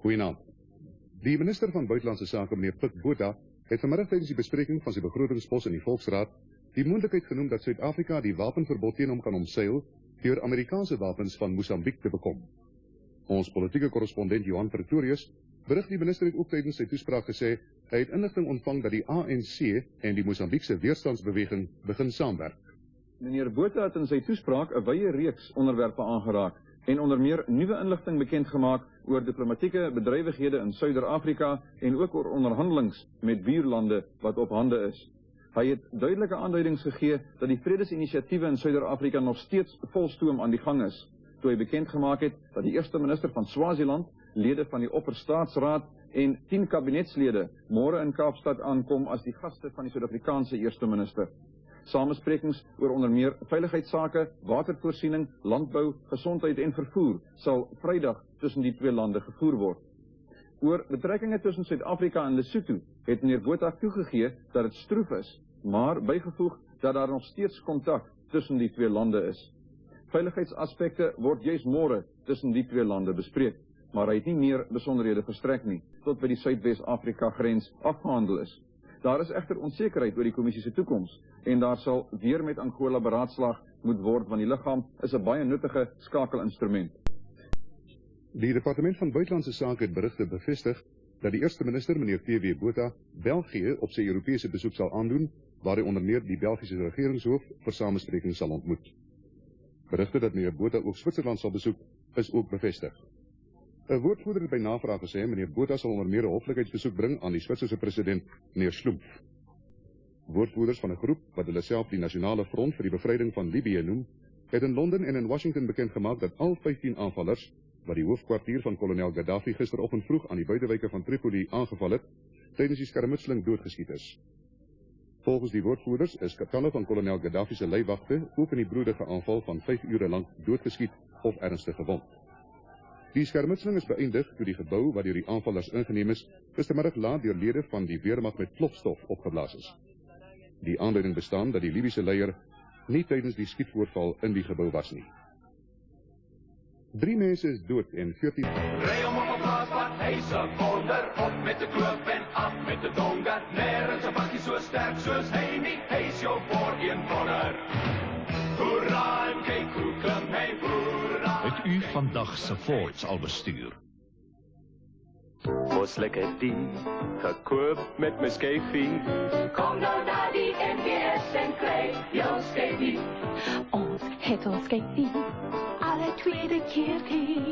Goeienaand. Die minister van Buitelandse Sake, meneer Pik Botha, het vanmiddag tydens die bespreking van sy begrotingspos in die Volksraad die moontlikheid genoem dat Suid-Afrika die wapenverbod teen hom kan omseil deur Amerikaanse wapens van Mosambiek te bekom. Ons politieke korrespondent Johan Pretorius berig die minister het ook tydens sy toespraak gesê hy het inligting ontvang dat die ANC en die Mosambiekse weerstandsbeweging begin saamwerk. Meneer Botha het in sy toespraak 'n wye reeks onderwerpe aangeraak en onder meer nuwe inligting bekend gemaak oor diplomatieke bedrywighede in Suider-Afrika en ook oor onderhandelings met buurlande wat op hande is. Hy het duidelike aanduidings gegee dat die vredesinisiatiewe in Suider-Afrika nog steeds volstoom aan die gang is, toe hy bekend gemaak het dat die eerste minister van Swaziland, lede van die Opperstaatsraad en 10 kabinetslede môre in Kaapstad aankom as die gaste van die Suid-Afrikaanse eerste minister. Samesprekings oor onder meer veiligheidssake, watervoorsiening, landbou, gesondheid en vervoer sal Vrydag tussen die twee lande gevoer word. Oor betrekkinge tussen Suid-Afrika en Lesotho het meneer Botha toegegee dat dit stroef is, maar bygevoeg dat daar nog steeds kontak tussen die twee lande is. Veiligheidsaspekte word juis môre tussen die twee lande bespreek, maar hy het nie meer besonderhede verstrek nie, tot by die Suidwes-Afrika grens afgehandel is. Daar is egter onsekerheid oor die kommissie se toekoms en daar sal weer met Angola beraadslaag moet word want die liggaam is 'n baie nuttige skakelinstrument. Die departement van Buitelandse Sake het berigte bevestig dat die eerste minister, meneer P.W. Botha, België op sy Europese besoek sal aandoen, waar hy onder meer die Belgiese regeringshoof vir samesprekings sal ontmoet. Berigte dat meneer Botha ook Switserland sal besoek, is ook bevestig. 'n woordvoerder het by navraag gesê, meneer Botha sal onder meer 'n hoflikheidsbesoek bring aan die Switserse president, meneer Schlumpf. Woordvoerders van 'n groep, wat hulle self die Nasionale Front vir die Bevryding van Libië noem, het in Londen en in Washington bekend gemaak dat al 15 aanvallers, wat die hoofkwartier van kolonel Gaddafi gisteroggend vroeg aan die buitewyke van Tripoli aangeval het, tydens die skermutseling doodgeskiet is. Volgens die woordvoerders is talle van kolonel Gaddafi se leiwagte ook in die bloedige aanval van 5 ure lank doodgeskiet of ernstig gewond. Die skermutseling is beëindig toe die gebou wat deur die aanvallers ingeneem is, gistermiddag laat deur lede van die weermag met plofstof opgeblaas is. Die aanduiding bestaan dat die Libiese leier nie tydens die skietvoorval in die gebou was nie. 3 mense is dood en 14... Ry om op 'n plaasbad, hy's 'n wonder, op met 'n kloof en af met 'n donker. Nêrens 'n bakkie so sterk soos hy nie, hy's jou vooreenwonner. Hoera, en kyk hoe klim hy, hoera. Het u vandag se Fords al bestuur? Ons lekker die, gekoop met my skyfie. Kom nou na die NVS en kry jou skyfie. Ons het ons skyfie, alle tweede keer die.